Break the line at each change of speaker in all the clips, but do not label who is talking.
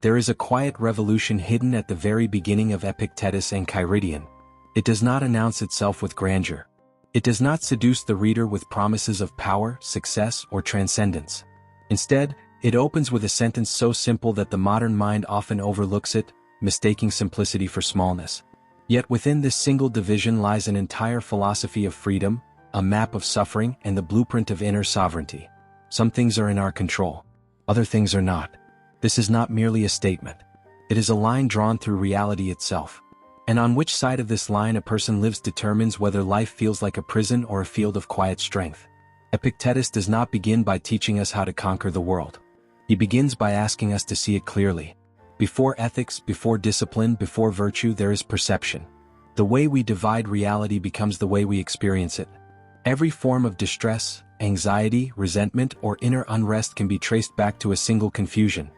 There is a quiet revolution hidden at the very beginning of Epictetus' Enchiridion. It does not announce itself with grandeur. It does not seduce the reader with promises of power, success, or transcendence. Instead, it opens with a sentence so simple that the modern mind often overlooks it, mistaking simplicity for smallness. Yet within this single division lies an entire philosophy of freedom, a map of suffering, and the blueprint of inner sovereignty. Some things are in our control. Other things are not. This is not merely a statement. It is a line drawn through reality itself. And on which side of this line a person lives determines whether life feels like a prison or a field of quiet strength. Epictetus does not begin by teaching us how to conquer the world. He begins by asking us to see it clearly. Before ethics, before discipline, before virtue, there is perception. The way we divide reality becomes the way we experience it. Every form of distress, anxiety, resentment, or inner unrest can be traced back to a single confusion.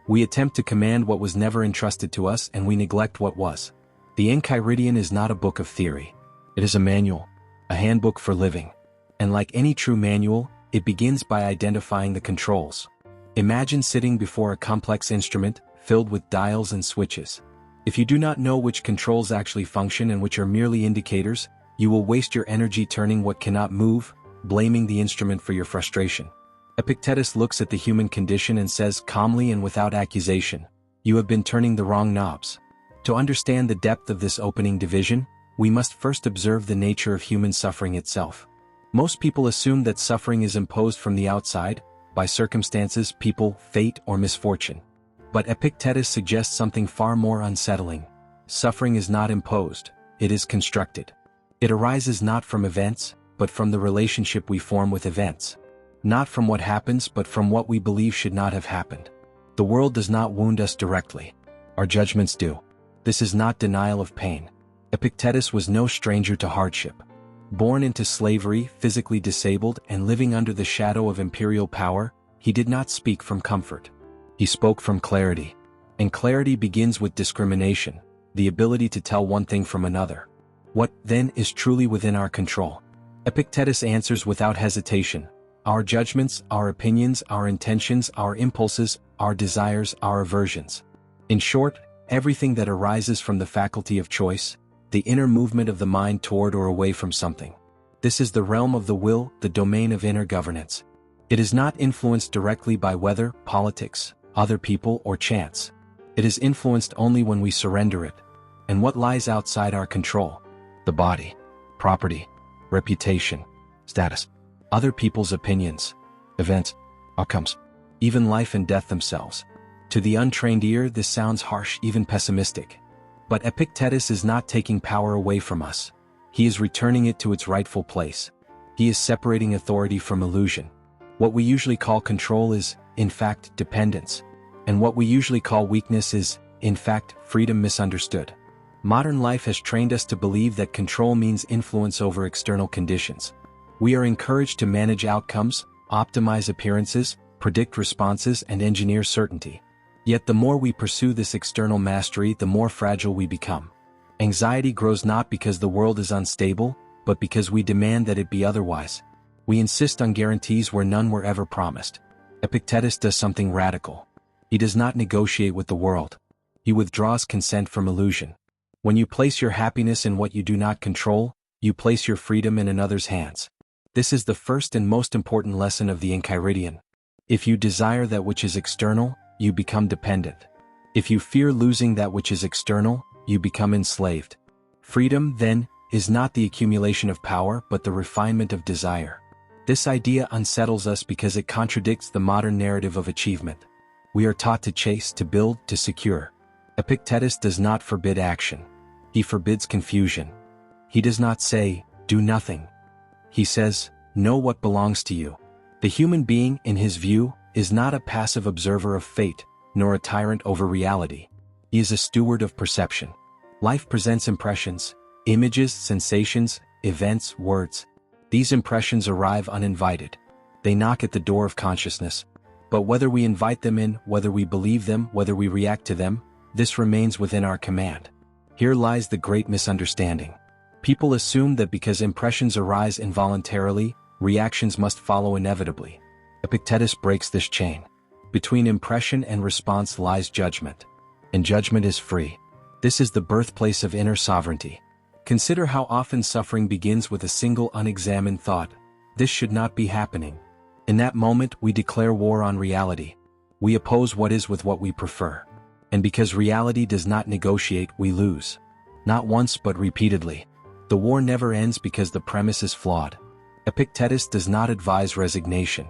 We attempt to command what was never entrusted to us, and we neglect what was. The Enchiridion is not a book of theory. It is a manual, a handbook for living. And like any true manual, it begins by identifying the controls. Imagine sitting before a complex instrument, filled with dials and switches. If you do not know which controls actually function and which are merely indicators, you will waste your energy turning what cannot move, blaming the instrument for your frustration. Epictetus looks at the human condition and says calmly and without accusation, "You have been turning the wrong knobs." To understand the depth of this opening division, we must first observe the nature of human suffering itself. Most people assume that suffering is imposed from the outside, by circumstances, people, fate, or misfortune. But Epictetus suggests something far more unsettling. Suffering is not imposed, it is constructed. It arises not from events, but from the relationship we form with events. Not from what happens, but from what we believe should not have happened. The world does not wound us directly. Our judgments do. This is not denial of pain. Epictetus was no stranger to hardship. Born into slavery, physically disabled, and living under the shadow of imperial power, he did not speak from comfort. He spoke from clarity. And clarity begins with discrimination, the ability to tell one thing from another. What, then, is truly within our control? Epictetus answers without hesitation. Our judgments, our opinions, our intentions, our impulses, our desires, our aversions. In short, everything that arises from the faculty of choice, the inner movement of the mind toward or away from something. This is the realm of the will, the domain of inner governance. It is not influenced directly by weather, politics, other people, or chance. It is influenced only when we surrender it. And what lies outside our control? The body, property, reputation, status, other people's opinions, events, outcomes, even life and death themselves. To the untrained ear, this sounds harsh, even pessimistic. But Epictetus is not taking power away from us. He is returning it to its rightful place. He is separating authority from illusion. What we usually call control is, in fact, dependence. And what we usually call weakness is, in fact, freedom misunderstood. Modern life has trained us to believe that control means influence over external conditions. We are encouraged to manage outcomes, optimize appearances, predict responses, and engineer certainty. Yet the more we pursue this external mastery, the more fragile we become. Anxiety grows not because the world is unstable, but because we demand that it be otherwise. We insist on guarantees where none were ever promised. Epictetus does something radical. He does not negotiate with the world. He withdraws consent from illusion. When you place your happiness in what you do not control, you place your freedom in another's hands. This is the first and most important lesson of the Enchiridion. If you desire that which is external, you become dependent. If you fear losing that which is external, you become enslaved. Freedom, then, is not the accumulation of power but the refinement of desire. This idea unsettles us because it contradicts the modern narrative of achievement. We are taught to chase, to build, to secure. Epictetus does not forbid action. He forbids confusion. He does not say, "Do nothing." He says, "Know what belongs to you." The human being, in his view, is not a passive observer of fate, nor a tyrant over reality. He is a steward of perception. Life presents impressions, images, sensations, events, words. These impressions arrive uninvited. They knock at the door of consciousness. But whether we invite them in, whether we believe them, whether we react to them, this remains within our command. Here lies the great misunderstanding. People assume that because impressions arise involuntarily, reactions must follow inevitably. Epictetus breaks this chain. Between impression and response lies judgment. And judgment is free. This is the birthplace of inner sovereignty. Consider how often suffering begins with a single unexamined thought. This should not be happening. In that moment we declare war on reality. We oppose what is with what we prefer. And because reality does not negotiate, we lose. Not once but repeatedly. The war never ends because the premise is flawed. Epictetus does not advise resignation.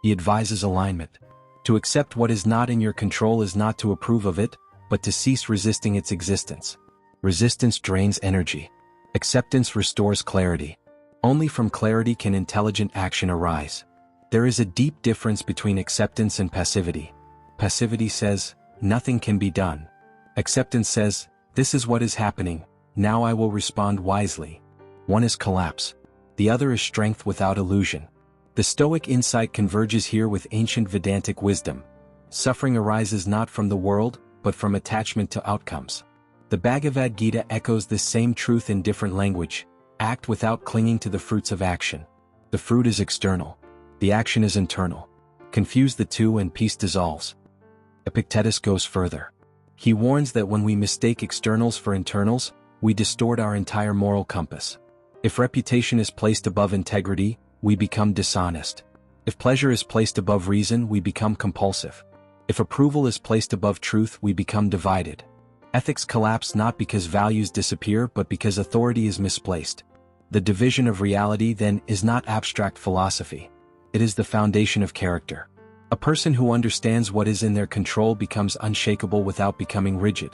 He advises alignment. To accept what is not in your control is not to approve of it, but to cease resisting its existence. Resistance drains energy. Acceptance restores clarity. Only from clarity can intelligent action arise. There is a deep difference between acceptance and passivity. Passivity says, nothing can be done. Acceptance says, this is what is happening, now I will respond wisely. One is collapse. The other is strength without illusion. The Stoic insight converges here with ancient Vedantic wisdom. Suffering arises not from the world, but from attachment to outcomes. The Bhagavad Gita echoes this same truth in different language. Act without clinging to the fruits of action. The fruit is external. The action is internal. Confuse the two and peace dissolves. Epictetus goes further. He warns that when we mistake externals for internals, we distort our entire moral compass. If reputation is placed above integrity, we become dishonest. If pleasure is placed above reason, we become compulsive. If approval is placed above truth, we become divided. Ethics collapse not because values disappear but because authority is misplaced. The division of reality, then, is not abstract philosophy. It is the foundation of character. A person who understands what is in their control becomes unshakable without becoming rigid.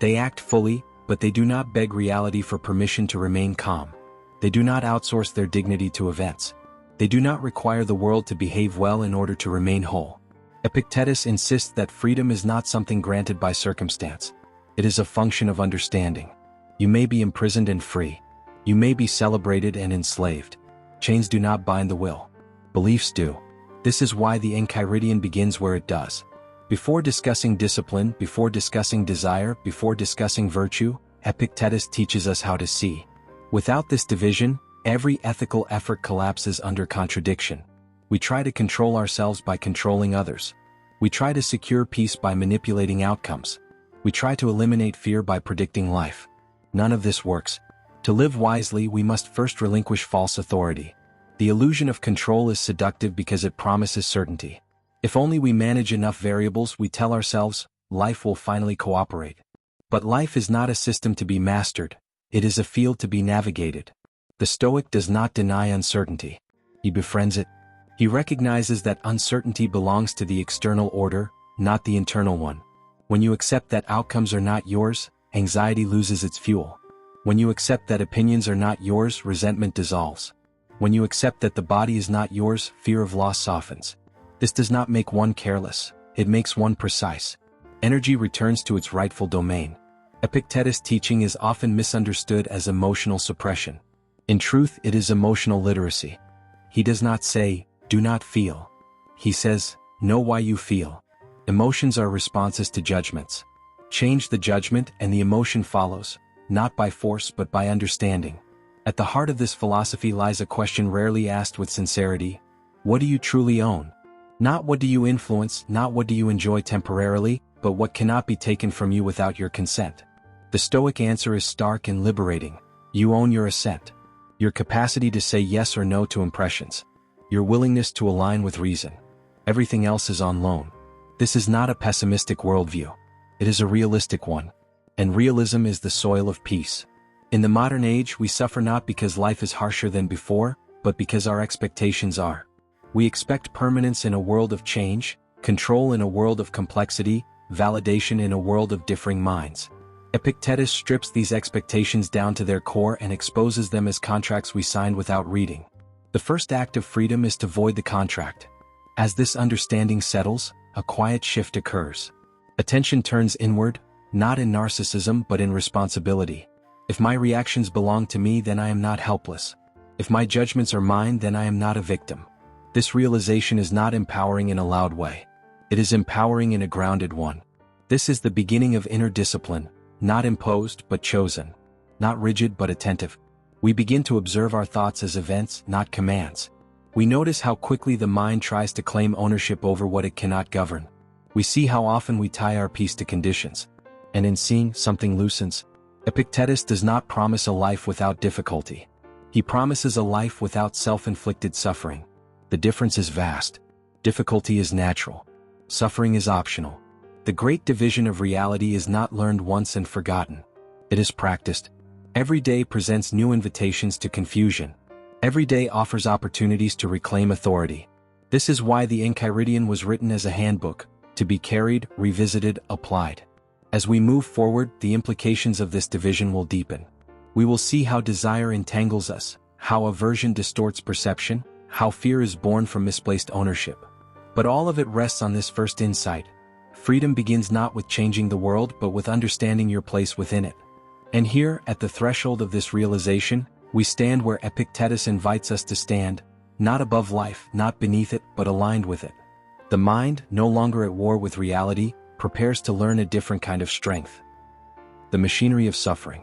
They act fully, but they do not beg reality for permission to remain calm. They do not outsource their dignity to events. They do not require the world to behave well in order to remain whole. Epictetus insists that freedom is not something granted by circumstance. It is a function of understanding. You may be imprisoned and free. You may be celebrated and enslaved. Chains do not bind the will. Beliefs do. This is why the Enchiridion begins where it does. Before discussing discipline, before discussing desire, before discussing virtue, Epictetus teaches us how to see. Without this division, every ethical effort collapses under contradiction. We try to control ourselves by controlling others. We try to secure peace by manipulating outcomes. We try to eliminate fear by predicting life. None of this works. To live wisely, we must first relinquish false authority. The illusion of control is seductive because it promises certainty. If only we manage enough variables, we tell ourselves, life will finally cooperate. But life is not a system to be mastered. It is a field to be navigated. The Stoic does not deny uncertainty. He befriends it. He recognizes that uncertainty belongs to the external order, not the internal one. When you accept that outcomes are not yours, anxiety loses its fuel. When you accept that opinions are not yours, resentment dissolves. When you accept that the body is not yours, fear of loss softens. This does not make one careless, it makes one precise. Energy returns to its rightful domain. Epictetus' teaching is often misunderstood as emotional suppression. In truth, it is emotional literacy. He does not say, do not feel. He says, know why you feel. Emotions are responses to judgments. Change the judgment and the emotion follows, not by force but by understanding. At the heart of this philosophy lies a question rarely asked with sincerity. What do you truly own? Not what do you influence, not what do you enjoy temporarily, but what cannot be taken from you without your consent. The Stoic answer is stark and liberating. You own your assent. Your capacity to say yes or no to impressions. Your willingness to align with reason. Everything else is on loan. This is not a pessimistic worldview. It is a realistic one. And realism is the soil of peace. In the modern age, we suffer not because life is harsher than before, but because our expectations are. We expect permanence in a world of change, control in a world of complexity, validation in a world of differing minds. Epictetus strips these expectations down to their core and exposes them as contracts we signed without reading. The first act of freedom is to void the contract. As this understanding settles, a quiet shift occurs. Attention turns inward, not in narcissism but in responsibility. If my reactions belong to me, then I am not helpless. If my judgments are mine, then I am not a victim. This realization is not empowering in a loud way. It is empowering in a grounded one. This is the beginning of inner discipline, not imposed but chosen. Not rigid but attentive. We begin to observe our thoughts as events, not commands. We notice how quickly the mind tries to claim ownership over what it cannot govern. We see how often we tie our peace to conditions. And in seeing something loosens, Epictetus does not promise a life without difficulty. He promises a life without self-inflicted suffering. The difference is vast. Difficulty is natural. Suffering is optional. The great division of reality is not learned once and forgotten. It is practiced. Every day presents new invitations to confusion. Every day offers opportunities to reclaim authority. This is why the Enchiridion was written as a handbook, to be carried, revisited, applied. As we move forward, the implications of this division will deepen. We will see how desire entangles us, how aversion distorts perception, how fear is born from misplaced ownership. But all of it rests on this first insight. Freedom begins not with changing the world but with understanding your place within it. And here, at the threshold of this realization, we stand where Epictetus invites us to stand, not above life, not beneath it, but aligned with it. The mind, no longer at war with reality, prepares to learn a different kind of strength. The machinery of suffering.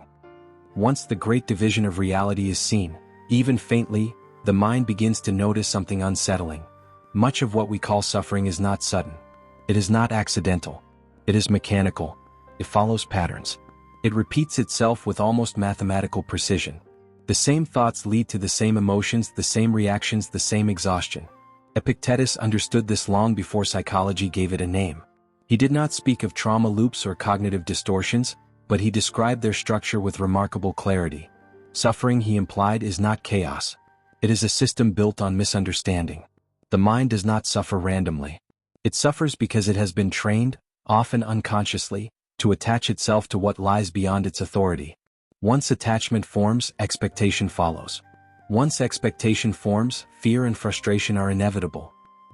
Once the great division of reality is seen, even faintly, the mind begins to notice something unsettling. Much of what we call suffering is not sudden. It is not accidental. It is mechanical. It follows patterns. It repeats itself with almost mathematical precision. The same thoughts lead to the same emotions, the same reactions, the same exhaustion. Epictetus understood this long before psychology gave it a name. He did not speak of trauma loops or cognitive distortions, but he described their structure with remarkable clarity. Suffering, he implied, is not chaos. It is a system built on misunderstanding. The mind does not suffer randomly. It suffers because it has been trained, often unconsciously, to attach itself to what lies beyond its authority. Once attachment forms, expectation follows. Once expectation forms, fear and frustration are inevitable.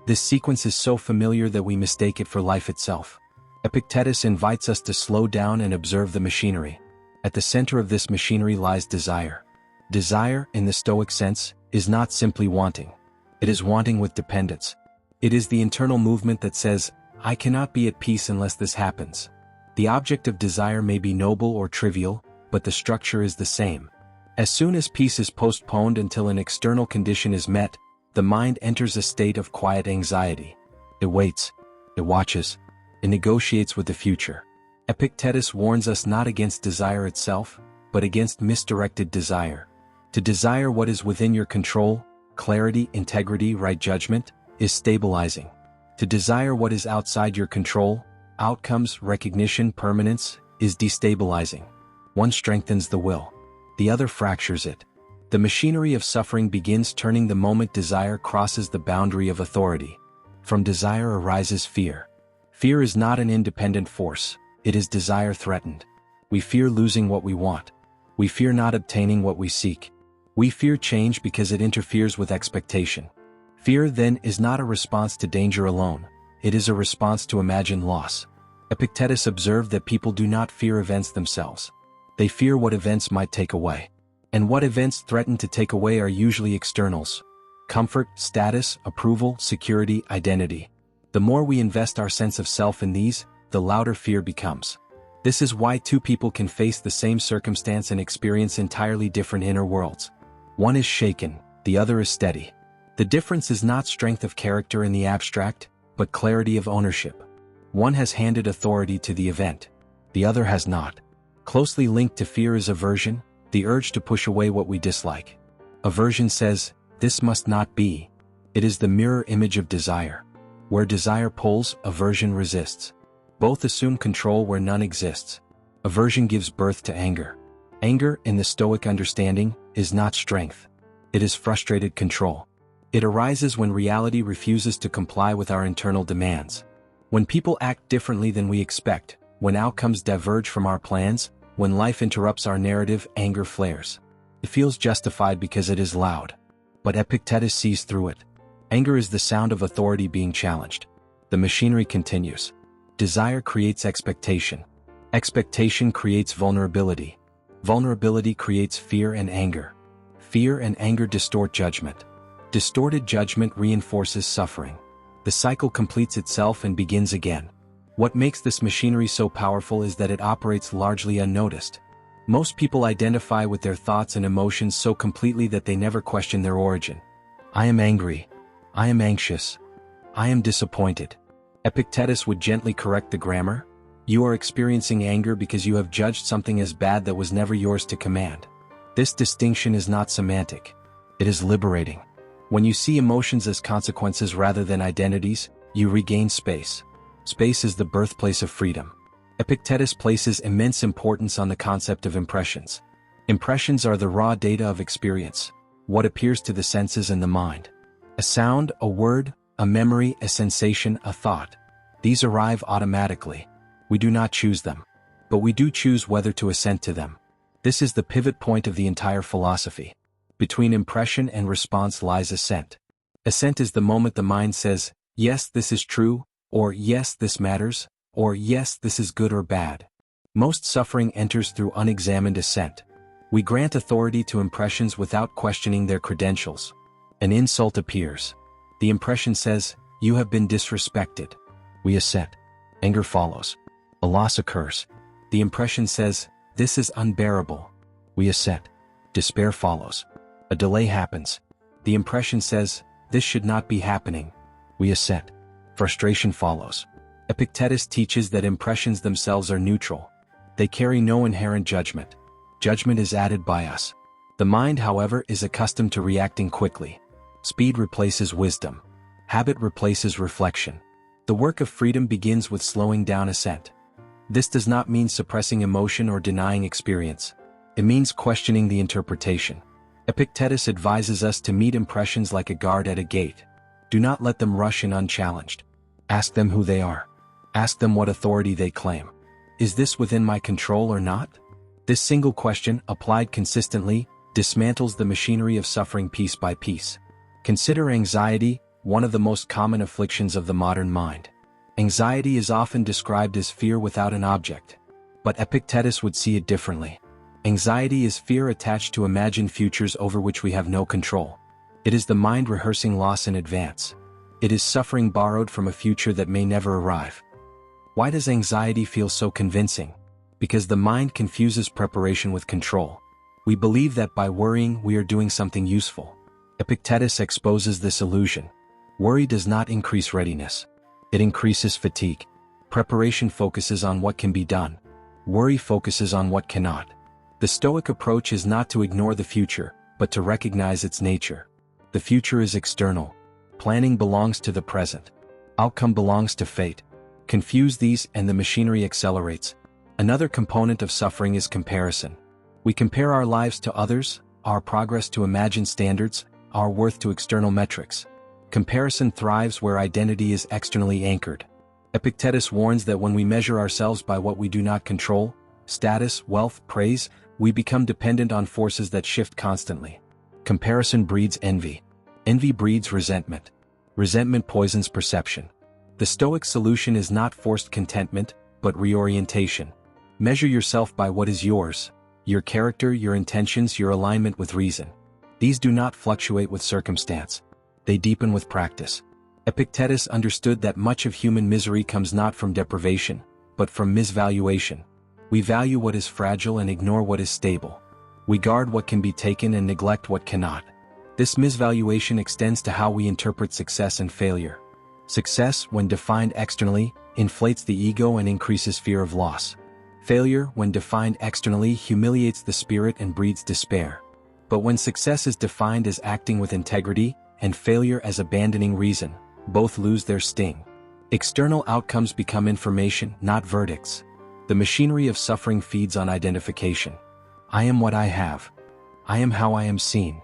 This sequence is so familiar that we mistake it for life itself. Epictetus invites us to slow down and observe the machinery. At the center of this machinery lies desire. Desire, in the Stoic sense, is not simply wanting. It is wanting with dependence. It is the internal movement that says, I cannot be at peace unless this happens. The object of desire may be noble or trivial, but the structure is the same. As soon as peace is postponed until an external condition is met, the mind enters a state of quiet anxiety. It waits. It watches. It negotiates with the future. Epictetus warns us not against desire itself, but against misdirected desire. To desire what is within your control, clarity, integrity, right judgment, is stabilizing. To desire what is outside your control, outcomes, recognition, permanence, is destabilizing. One strengthens the will. The other fractures it. The machinery of suffering begins turning the moment desire crosses the boundary of authority. From desire arises fear. Fear is not an independent force, it is desire threatened. We fear losing what we want. We fear not obtaining what we seek. We fear change because it interferes with expectation. Fear, then, is not a response to danger alone, it is a response to imagined loss. Epictetus observed that people do not fear events themselves. They fear what events might take away. And what events threaten to take away are usually externals. Comfort, status, approval, security, identity. The more we invest our sense of self in these, the louder fear becomes. This is why two people can face the same circumstance and experience entirely different inner worlds. One is shaken, the other is steady. The difference is not strength of character in the abstract, but clarity of ownership. One has handed authority to the event. The other has not. Closely linked to fear is aversion, the urge to push away what we dislike. Aversion says, this must not be. It is the mirror image of desire. Where desire pulls, aversion resists. Both assume control where none exists. Aversion gives birth to anger. Anger, in the Stoic understanding, is not strength. It is frustrated control. It arises when reality refuses to comply with our internal demands. When people act differently than we expect, when outcomes diverge from our plans, when life interrupts our narrative, anger flares. It feels justified because it is loud. But Epictetus sees through it. Anger is the sound of authority being challenged. The machinery continues. Desire creates expectation. Expectation creates vulnerability. Vulnerability creates fear and anger. Fear and anger distort judgment. Distorted judgment reinforces suffering. The cycle completes itself and begins again. What makes this machinery so powerful is that it operates largely unnoticed. Most people identify with their thoughts and emotions so completely that they never question their origin. I am angry. I am anxious. I am disappointed. Epictetus would gently correct the grammar. You are experiencing anger because you have judged something as bad that was never yours to command. This distinction is not semantic. It is liberating. When you see emotions as consequences rather than identities, you regain space. Space is the birthplace of freedom. Epictetus places immense importance on the concept of impressions. Impressions are the raw data of experience, what appears to the senses and the mind. A sound, a word, a memory, a sensation, a thought. These arrive automatically. We do not choose them. But we do choose whether to assent to them. This is the pivot point of the entire philosophy. Between impression and response lies assent. Assent is the moment the mind says, yes, this is true, or yes, this matters, or yes, this is good or bad. Most suffering enters through unexamined assent. We grant authority to impressions without questioning their credentials. An insult appears. The impression says, you have been disrespected. We assent. Anger follows. A loss occurs. The impression says, this is unbearable. We assent. Despair follows. A delay happens. The impression says, this should not be happening. We assent. Frustration follows. Epictetus teaches that impressions themselves are neutral. They carry no inherent judgment. Judgment is added by us. The mind, however, is accustomed to reacting quickly. Speed replaces wisdom. Habit replaces reflection. The work of freedom begins with slowing down assent. This does not mean suppressing emotion or denying experience. It means questioning the interpretation. Epictetus advises us to meet impressions like a guard at a gate. Do not let them rush in unchallenged. Ask them who they are. Ask them what authority they claim. Is this within my control or not? This single question, applied consistently, dismantles the machinery of suffering piece by piece. Consider anxiety, one of the most common afflictions of the modern mind. Anxiety is often described as fear without an object. But Epictetus would see it differently. Anxiety is fear attached to imagined futures over which we have no control. It is the mind rehearsing loss in advance. It is suffering borrowed from a future that may never arrive. Why does anxiety feel so convincing? Because the mind confuses preparation with control. We believe that by worrying we are doing something useful. Epictetus exposes this illusion. Worry does not increase readiness. It increases fatigue. Preparation focuses on what can be done. Worry focuses on what cannot. The Stoic approach is not to ignore the future, but to recognize its nature. The future is external. Planning belongs to the present. Outcome belongs to fate. Confuse these and the machinery accelerates. Another component of suffering is comparison. We compare our lives to others, our progress to imagined standards, our worth to external metrics. Comparison thrives where identity is externally anchored. Epictetus warns that when we measure ourselves by what we do not control, status, wealth, praise, we become dependent on forces that shift constantly. Comparison breeds envy. Envy breeds resentment. Resentment poisons perception. The Stoic solution is not forced contentment, but reorientation. Measure yourself by what is yours, your character, your intentions, your alignment with reason. These do not fluctuate with circumstance. They deepen with practice. Epictetus understood that much of human misery comes not from deprivation, but from misvaluation. We value what is fragile and ignore what is stable. We guard what can be taken and neglect what cannot. This misvaluation extends to how we interpret success and failure. Success, when defined externally, inflates the ego and increases fear of loss. Failure, when defined externally, humiliates the spirit and breeds despair. But when success is defined as acting with integrity, and failure as abandoning reason, both lose their sting. External outcomes become information, not verdicts. The machinery of suffering feeds on identification. I am what I have. I am how I am seen.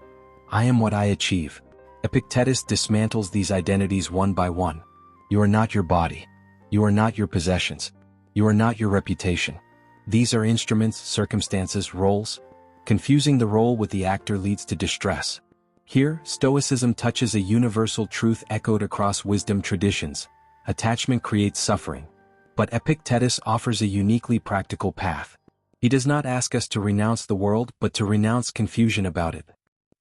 I am what I achieve. Epictetus dismantles these identities one by one. You are not your body. You are not your possessions. You are not your reputation. These are instruments, circumstances, roles. Confusing the role with the actor leads to distress. Here, Stoicism touches a universal truth echoed across wisdom traditions. Attachment creates suffering. But Epictetus offers a uniquely practical path. He does not ask us to renounce the world, but to renounce confusion about it.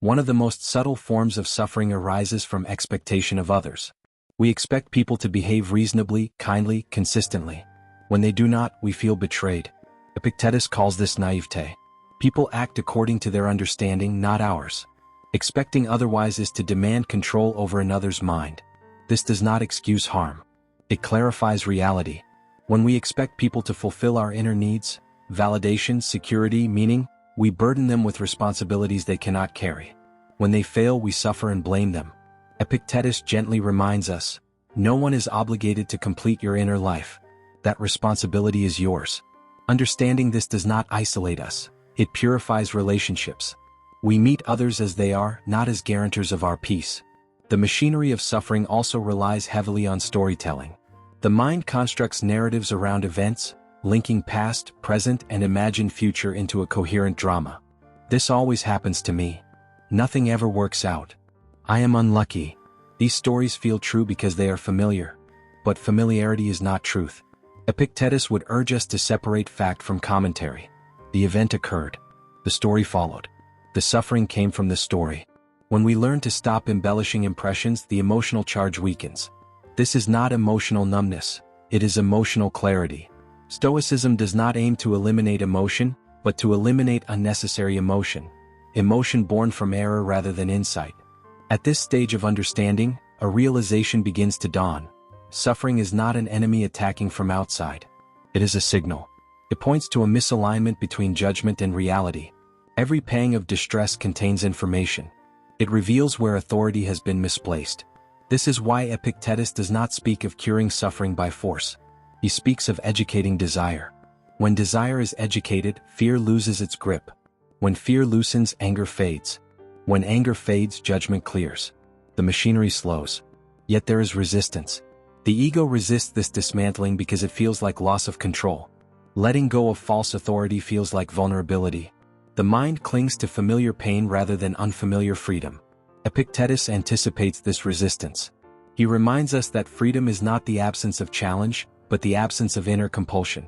One of the most subtle forms of suffering arises from expectation of others. We expect people to behave reasonably, kindly, consistently. When they do not, we feel betrayed. Epictetus calls this naivete. People act according to their understanding, not ours. Expecting otherwise is to demand control over another's mind. This does not excuse harm. It clarifies reality. When we expect people to fulfill our inner needs, validation, security, meaning, we burden them with responsibilities they cannot carry. When they fail, we suffer and blame them. Epictetus gently reminds us, no one is obligated to complete your inner life. That responsibility is yours. Understanding this does not isolate us. It purifies relationships. We meet others as they are, not as guarantors of our peace. The machinery of suffering also relies heavily on storytelling. The mind constructs narratives around events, linking past, present, and imagined future into a coherent drama. This always happens to me. Nothing ever works out. I am unlucky. These stories feel true because they are familiar. But familiarity is not truth. Epictetus would urge us to separate fact from commentary. The event occurred. The story followed. The suffering came from the story. When we learn to stop embellishing impressions, the emotional charge weakens. This is not emotional numbness. It is emotional clarity. Stoicism does not aim to eliminate emotion, but to eliminate unnecessary emotion. Emotion born from error rather than insight. At this stage of understanding, a realization begins to dawn. Suffering is not an enemy attacking from outside. It is a signal. It points to a misalignment between judgment and reality. Every pang of distress contains information. It reveals where authority has been misplaced. This is why Epictetus does not speak of curing suffering by force. He speaks of educating desire. When desire is educated, fear loses its grip. When fear loosens, anger fades. When anger fades, judgment clears. The machinery slows. Yet there is resistance. The ego resists this dismantling because it feels like loss of control. Letting go of false authority feels like vulnerability. The mind clings to familiar pain rather than unfamiliar freedom. Epictetus anticipates this resistance. He reminds us that freedom is not the absence of challenge, but the absence of inner compulsion.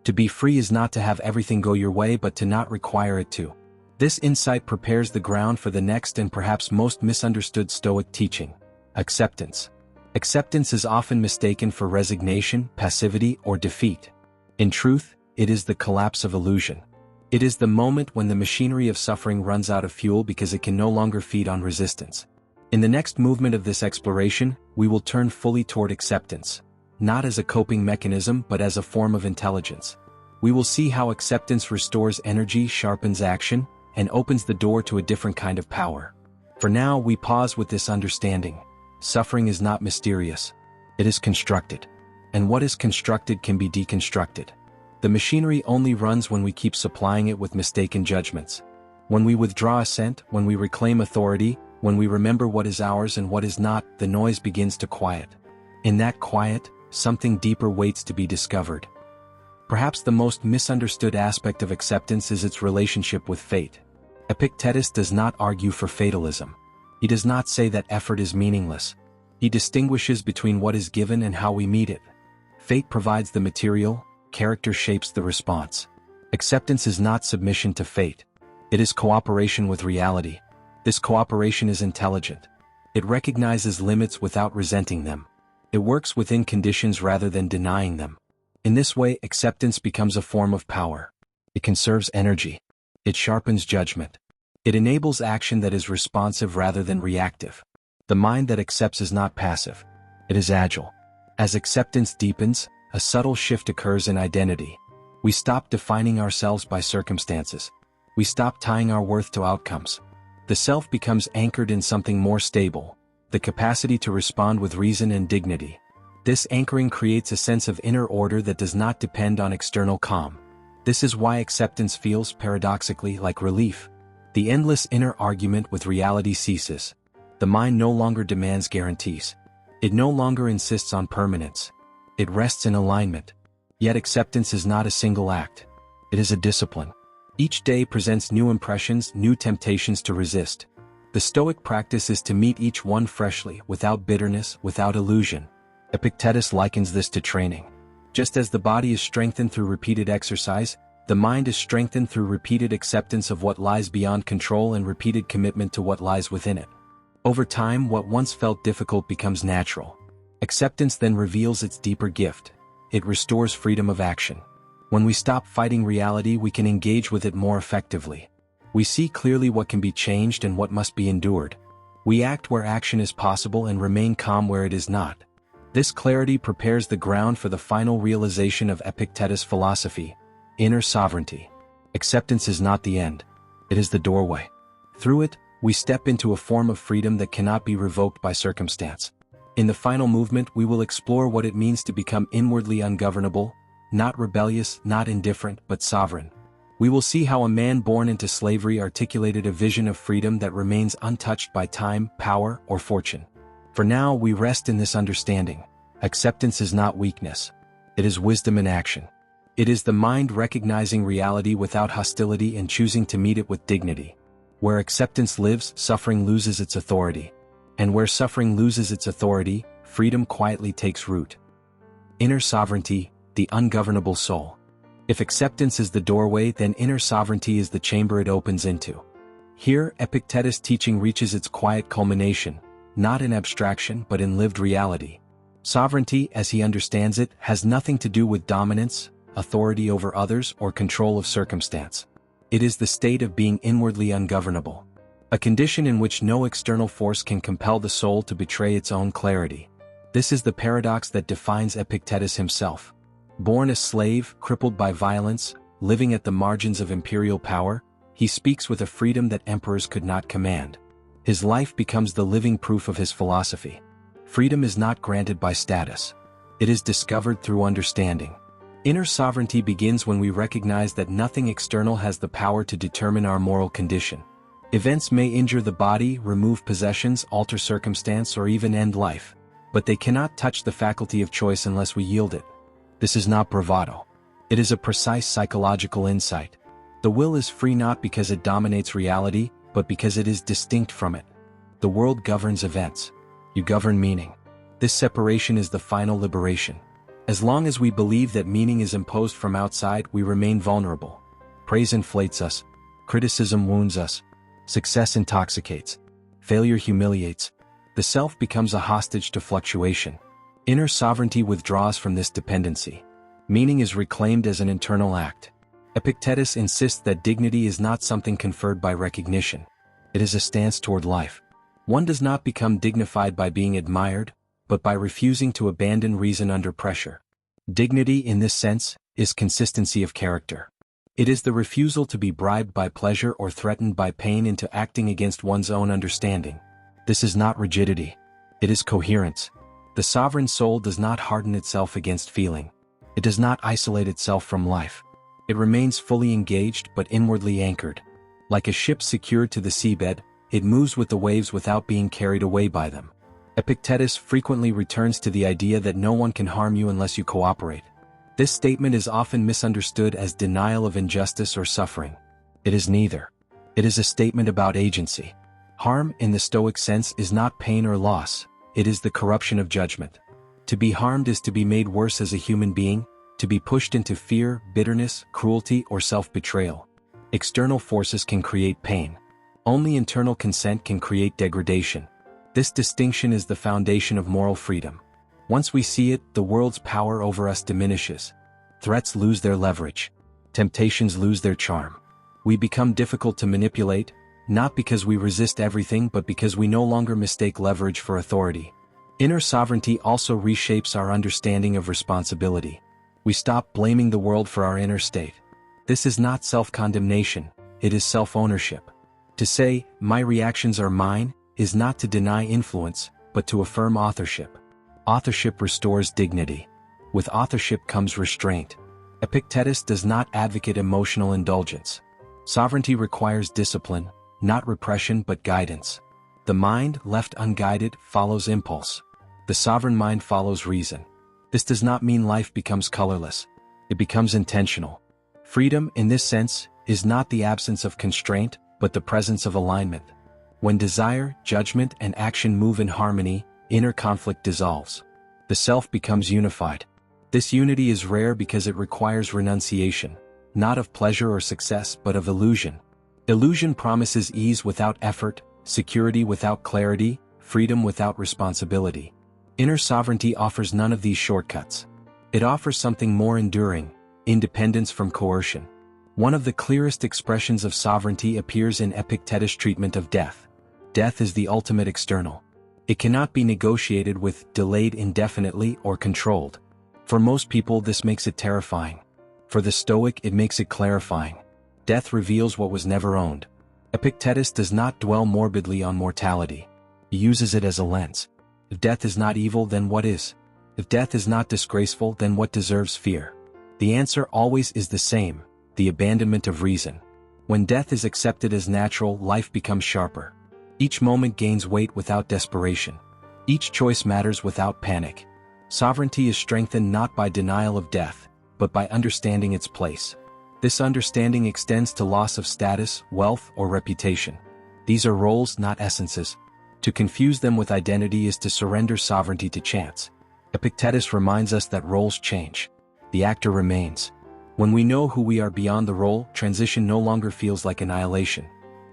To be free is not to have everything go your way but to not require it to. This insight prepares the ground for the next and perhaps most misunderstood Stoic teaching: acceptance. Acceptance is often mistaken for resignation, passivity, or defeat. In truth, it is the collapse of illusion. It is the moment when the machinery of suffering runs out of fuel because it can no longer feed on resistance. In the next movement of this exploration, we will turn fully toward acceptance, not as a coping mechanism but as a form of intelligence. We will see how acceptance restores energy, sharpens action, and opens the door to a different kind of power. For now, we pause with this understanding. Suffering is not mysterious. It is constructed. And what is constructed can be deconstructed. The machinery only runs when we keep supplying it with mistaken judgments. When we withdraw assent, when we reclaim authority, when we remember what is ours and what is not, the noise begins to quiet. In that quiet, something deeper waits to be discovered. Perhaps the most misunderstood aspect of acceptance is its relationship with fate. Epictetus does not argue for fatalism. He does not say that effort is meaningless. He distinguishes between what is given and how we meet it. Fate provides the material, character shapes the response. Acceptance is not submission to fate. It is cooperation with reality. This cooperation is intelligent. It recognizes limits without resenting them. It works within conditions rather than denying them. In this way, acceptance becomes a form of power. It conserves energy. It sharpens judgment. It enables action that is responsive rather than reactive. The mind that accepts is not passive. It is agile. As acceptance deepens, a subtle shift occurs in identity. We stop defining ourselves by circumstances. We stop tying our worth to outcomes. The self becomes anchored in something more stable, the capacity to respond with reason and dignity. This anchoring creates a sense of inner order that does not depend on external calm. This is why acceptance feels, paradoxically, like relief. The endless inner argument with reality ceases. The mind no longer demands guarantees. It no longer insists on permanence. It rests in alignment. Yet acceptance is not a single act. It is a discipline. Each day presents new impressions, new temptations to resist. The Stoic practice is to meet each one freshly, without bitterness, without illusion. Epictetus likens this to training. Just as the body is strengthened through repeated exercise, the mind is strengthened through repeated acceptance of what lies beyond control and repeated commitment to what lies within it. Over time, what once felt difficult becomes natural. Acceptance then reveals its deeper gift. It restores freedom of action. When we stop fighting reality, we can engage with it more effectively. We see clearly what can be changed and what must be endured. We act where action is possible and remain calm where it is not. This clarity prepares the ground for the final realization of Epictetus' philosophy: inner sovereignty. Acceptance is not the end. It is the doorway. Through it, we step into a form of freedom that cannot be revoked by circumstance. In the final movement, we will explore what it means to become inwardly ungovernable, not rebellious, not indifferent, but sovereign. We will see how a man born into slavery articulated a vision of freedom that remains untouched by time, power, or fortune. For now, we rest in this understanding. Acceptance is not weakness. It is wisdom in action. It is the mind recognizing reality without hostility and choosing to meet it with dignity. Where acceptance lives, suffering loses its authority. And where suffering loses its authority, freedom quietly takes root. Inner sovereignty, the ungovernable soul. If acceptance is the doorway, then inner sovereignty is the chamber it opens into. Here, Epictetus' teaching reaches its quiet culmination, not in abstraction but in lived reality. Sovereignty, as he understands it, has nothing to do with dominance, authority over others, or control of circumstance. It is the state of being inwardly ungovernable. A condition in which no external force can compel the soul to betray its own clarity. This is the paradox that defines Epictetus himself. Born a slave, crippled by violence, living at the margins of imperial power, he speaks with a freedom that emperors could not command. His life becomes the living proof of his philosophy. Freedom is not granted by status. It is discovered through understanding. Inner sovereignty begins when we recognize that nothing external has the power to determine our moral condition. Events may injure the body, remove possessions, alter circumstance, or even end life, but they cannot touch the faculty of choice unless we yield it. This is not bravado. It is a precise psychological insight. The will is free not because it dominates reality, but because it is distinct from it. The world governs events. You govern meaning. This separation is the final liberation. As long as we believe that meaning is imposed from outside, we remain vulnerable. Praise inflates us. Criticism wounds us. Success intoxicates. Failure humiliates. The self becomes a hostage to fluctuation. Inner sovereignty withdraws from this dependency. Meaning is reclaimed as an internal act. Epictetus insists that dignity is not something conferred by recognition. It is a stance toward life. One does not become dignified by being admired, but by refusing to abandon reason under pressure. Dignity, in this sense, is consistency of character. It is the refusal to be bribed by pleasure or threatened by pain into acting against one's own understanding. This is not rigidity. It is coherence. The sovereign soul does not harden itself against feeling. It does not isolate itself from life. It remains fully engaged but inwardly anchored. Like a ship secured to the seabed, it moves with the waves without being carried away by them. Epictetus frequently returns to the idea that no one can harm you unless you cooperate. This statement is often misunderstood as denial of injustice or suffering. It is neither. It is a statement about agency. Harm, in the Stoic sense, is not pain or loss. It is the corruption of judgment. To be harmed is to be made worse as a human being, to be pushed into fear, bitterness, cruelty, or self-betrayal. External forces can create pain. Only internal consent can create degradation. This distinction is the foundation of moral freedom. Once we see it, the world's power over us diminishes. Threats lose their leverage. Temptations lose their charm. We become difficult to manipulate, not because we resist everything but because we no longer mistake leverage for authority. Inner sovereignty also reshapes our understanding of responsibility. We stop blaming the world for our inner state. This is not self-condemnation, it is self-ownership. To say, "my reactions are mine," is not to deny influence, but to affirm authorship. Authorship restores dignity. With authorship comes restraint. Epictetus does not advocate emotional indulgence. Sovereignty requires discipline, not repression but guidance. The mind, left unguided, follows impulse. The sovereign mind follows reason. This does not mean life becomes colorless. It becomes intentional. Freedom, in this sense, is not the absence of constraint, but the presence of alignment. When desire, judgment, and action move in harmony, inner conflict dissolves. The self becomes unified. This unity is rare because it requires renunciation, not of pleasure or success but of illusion. Illusion promises ease without effort, security without clarity, freedom without responsibility. Inner sovereignty offers none of these shortcuts. It offers something more enduring: independence from coercion. One of the clearest expressions of sovereignty appears in Epictetus' treatment of death. Death is the ultimate external. It cannot be negotiated with, delayed indefinitely, or controlled. For most people this makes it terrifying. For the Stoic it makes it clarifying. Death reveals what was never owned. Epictetus does not dwell morbidly on mortality. He uses it as a lens. If death is not evil, then what is? If death is not disgraceful, then what deserves fear? The answer always is the same: the abandonment of reason. When death is accepted as natural, life becomes sharper. Each moment gains weight without desperation. Each choice matters without panic. Sovereignty is strengthened not by denial of death, but by understanding its place. This understanding extends to loss of status, wealth, or reputation. These are roles, not essences. To confuse them with identity is to surrender sovereignty to chance. Epictetus reminds us that roles change. The actor remains. When we know who we are beyond the role, transition no longer feels like annihilation.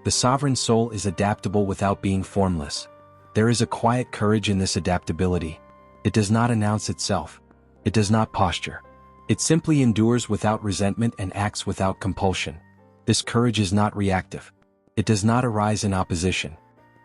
The sovereign soul is adaptable without being formless. There is a quiet courage in this adaptability. It does not announce itself. It does not posture. It simply endures without resentment and acts without compulsion. This courage is not reactive. It does not arise in opposition.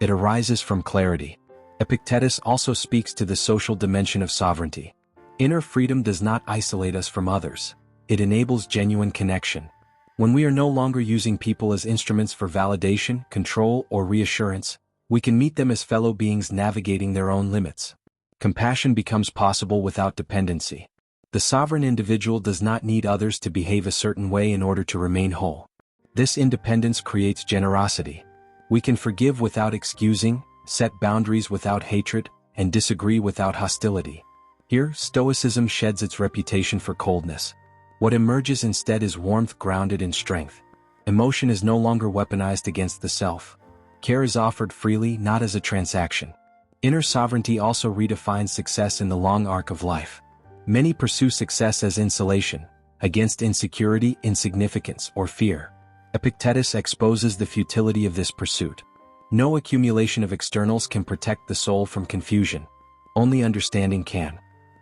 It arises from clarity. Epictetus also speaks to the social dimension of sovereignty. Inner freedom does not isolate us from others. It enables genuine connection. When we are no longer using people as instruments for validation, control, or reassurance, we can meet them as fellow beings navigating their own limits. Compassion becomes possible without dependency. The sovereign individual does not need others to behave a certain way in order to remain whole. This independence creates generosity. We can forgive without excusing, set boundaries without hatred, and disagree without hostility. Here, Stoicism sheds its reputation for coldness. What emerges instead is warmth grounded in strength. Emotion is no longer weaponized against the self. Care is offered freely, not as a transaction. Inner sovereignty also redefines success in the long arc of life. Many pursue success as insulation, against insecurity, insignificance, or fear. Epictetus exposes the futility of this pursuit. No accumulation of externals can protect the soul from confusion. Only understanding can.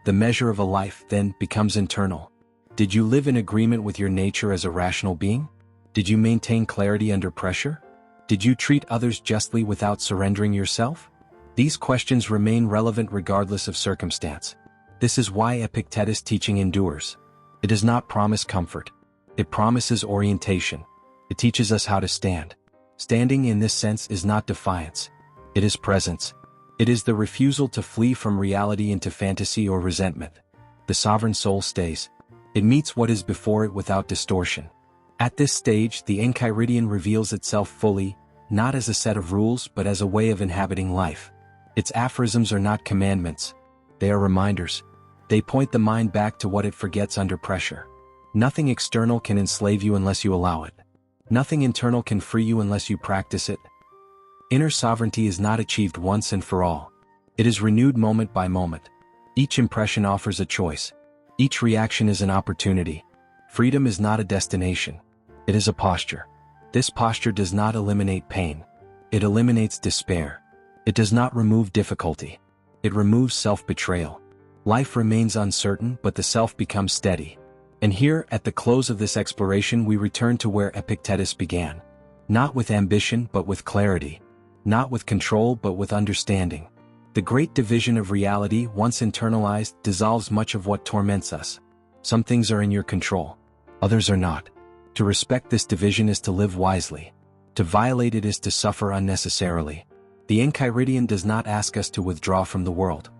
The measure of a life, then, becomes internal. Did you live in agreement with your nature as a rational being? Did you maintain clarity under pressure? Did you treat others justly without surrendering yourself? These questions remain relevant regardless of circumstance. This is why Epictetus' teaching endures. It does not promise comfort. It promises orientation. It teaches us how to stand. Standing in this sense is not defiance. It is presence. It is the refusal to flee from reality into fantasy or resentment. The sovereign soul stays. It meets what is before it without distortion. At this stage, the Enchiridion reveals itself fully, not as a set of rules but as a way of inhabiting life. Its aphorisms are not commandments. They are reminders. They point the mind back to what it forgets under pressure. Nothing external can enslave you unless you allow it. Nothing internal can free you unless you practice it. Inner sovereignty is not achieved once and for all. It is renewed moment by moment. Each impression offers a choice. Each reaction is an opportunity. Freedom is not a destination. It is a posture. This posture does not eliminate pain. It eliminates despair. It does not remove difficulty. It removes self-betrayal. Life remains uncertain, but the self becomes steady. And here, at the close of this exploration, we return to where Epictetus began. Not with ambition, but with clarity. Not with control, but with understanding. The great division of reality, once internalized, dissolves much of what torments us. Some things are in your control. Others are not. To respect this division is to live wisely. To violate it is to suffer unnecessarily. The Enchiridion does not ask us to withdraw from the world.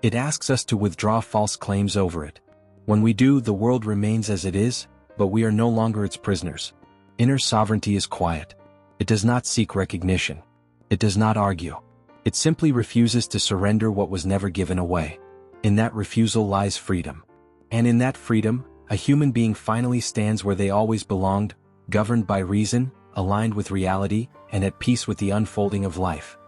It asks us to withdraw false claims over it. When we do, the world remains as it is, but we are no longer its prisoners. Inner sovereignty is quiet. It does not seek recognition. It does not argue. It simply refuses to surrender what was never given away. In that refusal lies freedom. And in that freedom, a human being finally stands where they always belonged, governed by reason, aligned with reality, and at peace with the unfolding of life.